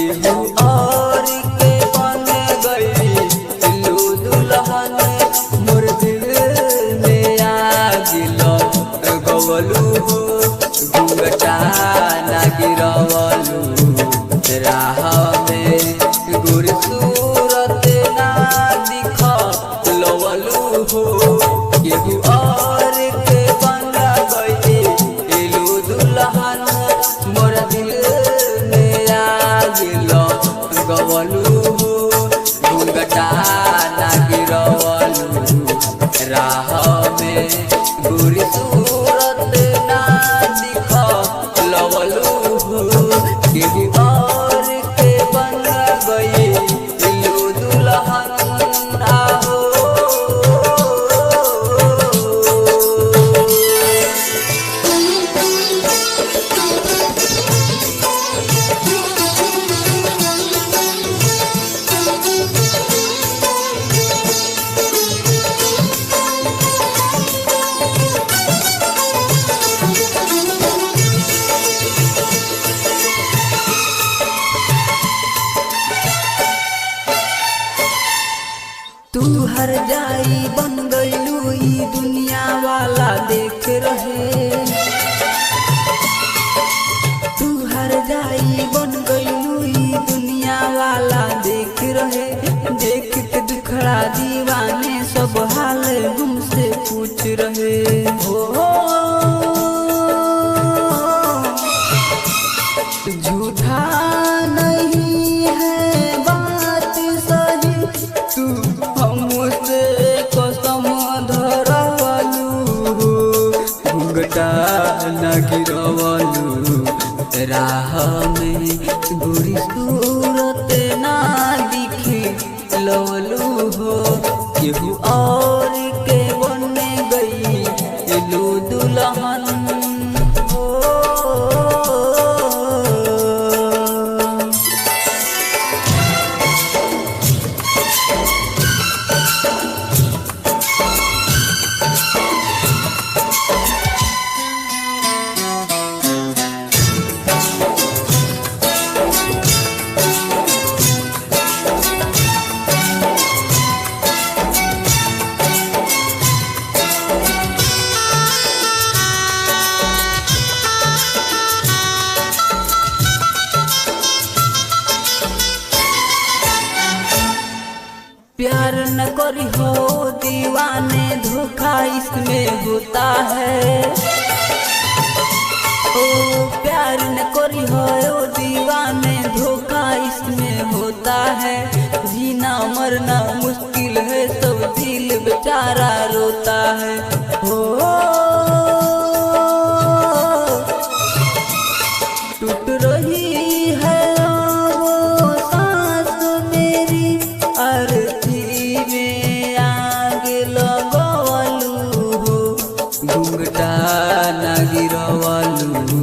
केहू और के बन गई लू दुल्हन मोर दिल में आगिल गवलू घूंघटा ना गिरवलू राह में गोर सूरत ना दिखलवलू हो केहू और के बन गई लू दुल्हन मोर दिल में आगिल गवलू घूंघटा ना गिरवलू राह में गोर सूरत ना दिखलवलू केहू और के बन गई लू दुल्हन आहो। तू हर जाई बन गईलू ई दुनिया वाला देख रहे तू हर जाई बन गईलू ई दुनिया वाला देख रहे देख के दुखड़ा दीवाने सब हाल हमसे पूछ रहे हो झूठा नहीं है बात सही तू हमसे कसम धरवलू घूंघटा न गिरवलू राह में गोरी सूरत ना दिखलवलू हो केहू और के बन गई लू दुल्हन हो। प्यार न करी हो दीवाने धोखा इसमें होता है ओ प्यार न करी हो दीवाने धोखा इसमें होता है जीना मरना मुश्किल है सब दिल बेचारा रोता है हो टूट रही है वो सांस मेरी में आग लगवलू घूंघटा ना गिरवलू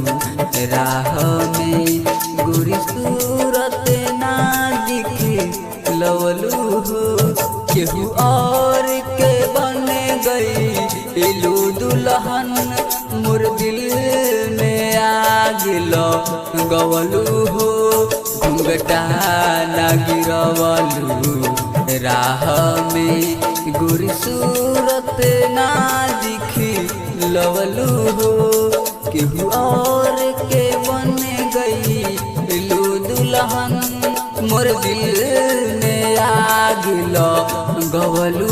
राह में गोरी सूरत ना दिखलवलू केहू और के बन गई लू दुल्हन मोर दिल में आगिल गवलू घूंघटा ना गिरवलू राह में गोरी सूरत ना दिखलवलू केहू और के बन गई लू दुल्हन मोर दिल में आगिल गवलू